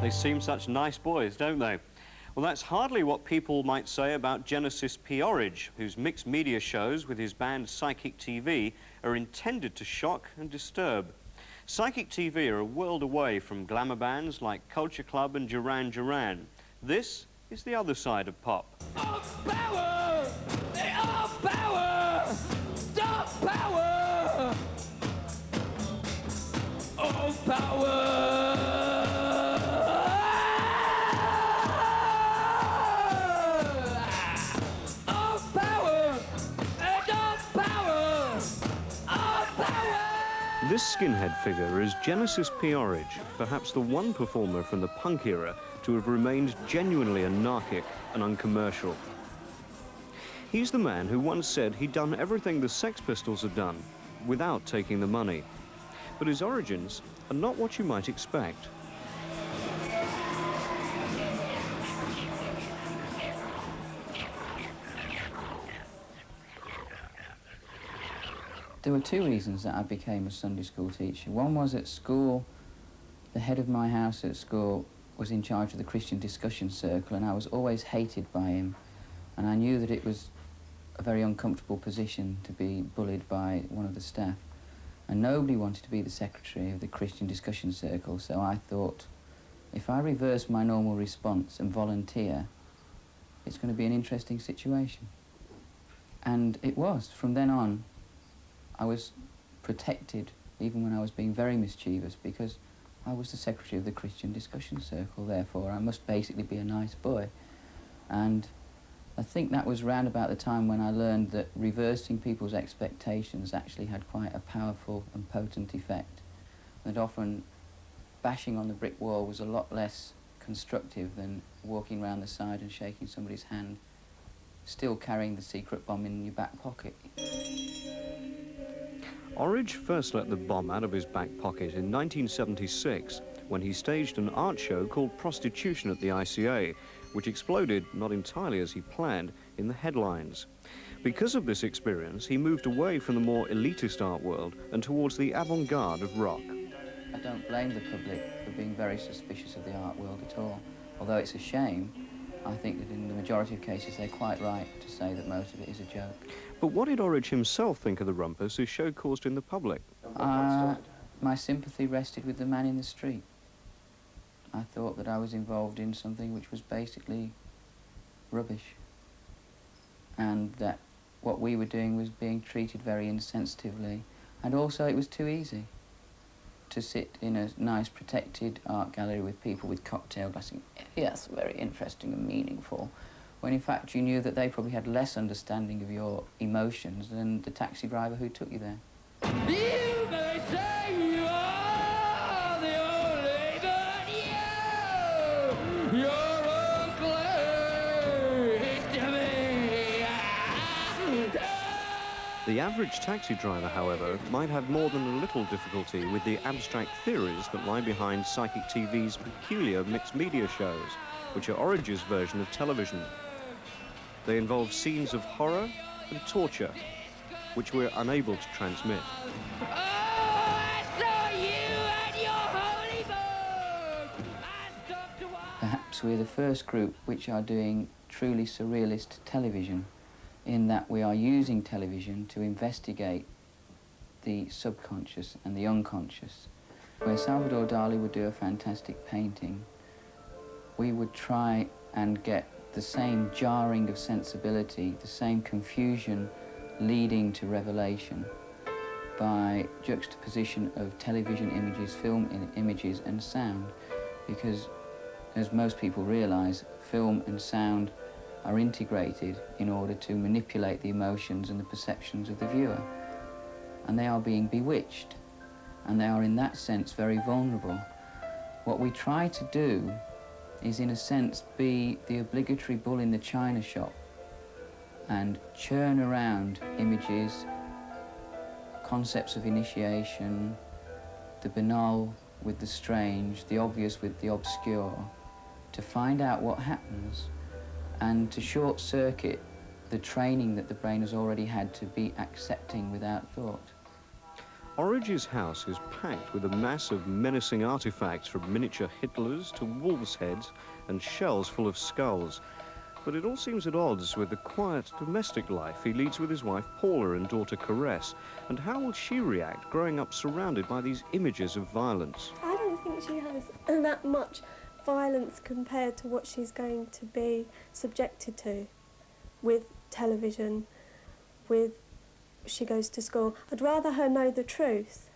They seem such nice boys, don't they? Well, that's hardly what people might say about Genesis P-Orridge, whose mixed media shows with his band Psychic TV are intended to shock and disturb. Psychic TV are a world away from glamour bands like Culture Club and Duran Duran. This is the other side of pop. Of power! Of power! Of power! Of power! This skinhead figure is Genesis P-Orridge, perhaps the one performer from the punk era to have remained genuinely anarchic and uncommercial. He's the man who once said he'd done everything the Sex Pistols had done without taking the money. But his origins are not what you might expect. There were two reasons that I became a Sunday school teacher. One was at school, the head of my house at school was in charge of the Christian discussion circle, and I was always hated by him. And I knew that it was a very uncomfortable position to be bullied by one of the staff. And nobody wanted to be the secretary of the Christian discussion circle, so I thought, if I reverse my normal response and volunteer, it's going to be an interesting situation. And it was. From then on, I was protected, even when I was being very mischievous, because I was the secretary of the Christian discussion circle, therefore I must basically be a nice boy. And I think that was round about the time when I learned that reversing people's expectations actually had quite a powerful and potent effect. That often bashing on the brick wall was a lot less constructive than walking round the side and shaking somebody's hand, still carrying the secret bomb in your back pocket. Orridge first let the bomb out of his back pocket in 1976 when he staged an art show called Prostitution at the ICA, which exploded, not entirely as he planned, in the headlines. Because of this experience, he moved away from the more elitist art world and towards the avant-garde of rock. I don't blame the public for being very suspicious of the art world at all. Although it's a shame, I think that in the majority of cases they're quite right to say that most of it is a joke. But what did Orridge himself think of the rumpus his show caused in the public? My sympathy rested with the man in the street. I thought that I was involved in something which was basically rubbish, and that what we were doing was being treated very insensitively, and also it was too easy to sit in a nice protected art gallery with people with cocktail glasses. Yes, very interesting and meaningful, when in fact you knew that they probably had less understanding of your emotions than the taxi driver who took you there. You may say you are the only, but you're ugly to me. The average taxi driver, however, might have more than a little difficulty with the abstract theories that lie behind Psychic TV's peculiar mixed media shows, which are Orridge's version of television. They involve scenes of horror and torture, which we're unable to transmit. Perhaps we're the first group which are doing truly surrealist television, in that we are using television to investigate the subconscious and the unconscious. Where Salvador Dali would do a fantastic painting, we would try and get the same jarring of sensibility, the same confusion leading to revelation by juxtaposition of television images, film images and sound, because as most people realize, film and sound are integrated in order to manipulate the emotions and the perceptions of the viewer. And they are being bewitched, and they are in that sense very vulnerable. What we try to do is in a sense be the obligatory bull in the china shop and churn around images, concepts of initiation, the banal with the strange, the obvious with the obscure, to find out what happens and to short-circuit the training that the brain has already had to be accepting without thought. Orridge's house is packed with a mass of menacing artifacts, from miniature Hitlers to wolves' heads and shells full of skulls. But it all seems at odds with the quiet domestic life he leads with his wife Paula and daughter Caress. And how will she react growing up surrounded by these images of violence? I don't think she has that much violence compared to what she's going to be subjected to with television, with she goes to school. I'd rather her know the truth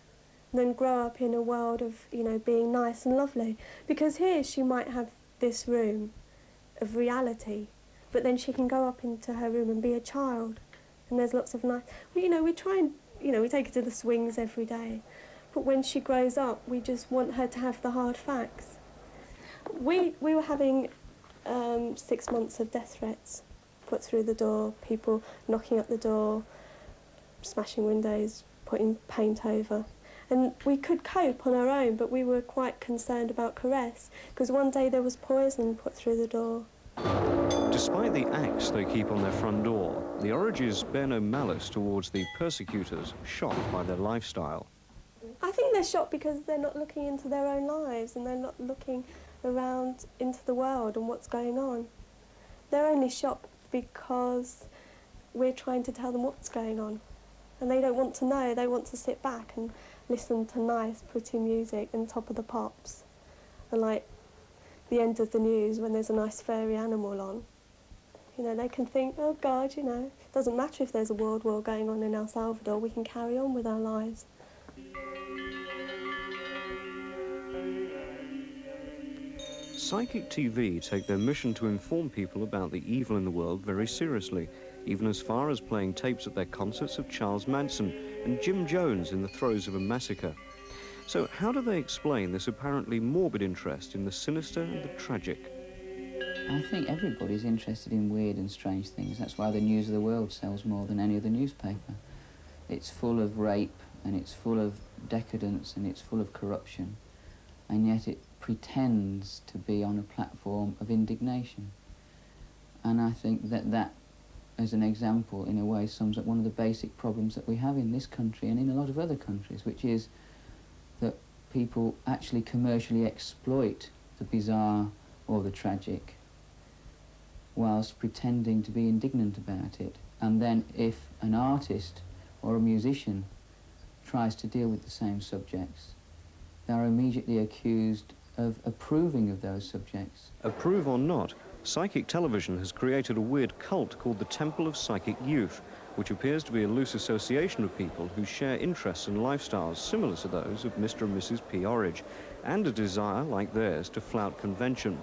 than grow up in a world of, you know, being nice and lovely. Because here she might have this room of reality, but then she can go up into her room and be a child. And there's lots of nice... Well, you know, we try and, you know, we take her to the swings every day. But when she grows up, we just want her to have the hard facts. We were having 6 months of death threats put through the door, people knocking at the door, smashing windows, putting paint over. And we could cope on our own, but we were quite concerned about Caress, because one day there was poison put through the door. Despite the axe they keep on their front door, the Orridges bear no malice towards the persecutors, shocked by their lifestyle. I think they're shocked because they're not looking into their own lives and they're not looking around into the world and what's going on. They're only shocked because we're trying to tell them what's going on. And they don't want to know, they want to sit back and listen to nice, pretty music and Top of the Pops. And like the end of the news when there's a nice furry animal on. You know, they can think, oh God, you know, it doesn't matter if there's a world war going on in El Salvador, we can carry on with our lives. Psychic TV take their mission to inform people about the evil in the world very seriously, even as far as playing tapes at their concerts of Charles Manson and Jim Jones in the throes of a massacre. So how do they explain this apparently morbid interest in the sinister and the tragic? I think everybody's interested in weird and strange things. That's why the News of the World sells more than any other newspaper. It's full of rape, and it's full of decadence, and it's full of corruption, and yet it pretends to be on a platform of indignation. And I think that as an example, in a way, sums up one of the basic problems that we have in this country and in a lot of other countries, which is that people actually commercially exploit the bizarre or the tragic whilst pretending to be indignant about it. And then if an artist or a musician tries to deal with the same subjects, they are immediately accused of approving of those subjects. Approve or not, psychic television has created a weird cult called the Temple of Psychic Youth, which appears to be a loose association of people who share interests and lifestyles similar to those of Mr. and Mrs. P. Orridge, and a desire, like theirs, to flout convention.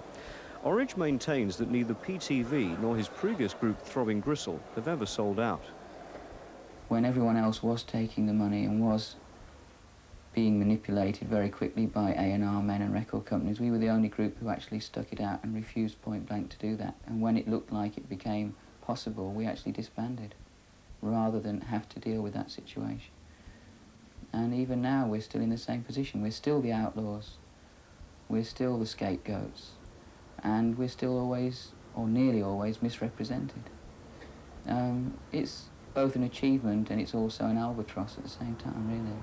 Orridge maintains that neither PTV nor his previous group, Throbbing Gristle, have ever sold out. When everyone else was taking the money and was being manipulated very quickly by A&R men and record companies, we were the only group who actually stuck it out and refused point blank to do that. And when it looked like it became possible, we actually disbanded, rather than have to deal with that situation. And even now, we're still in the same position. We're still the outlaws. We're still the scapegoats. And we're still always, or nearly always, misrepresented. It's both an achievement and it's also an albatross at the same time, really.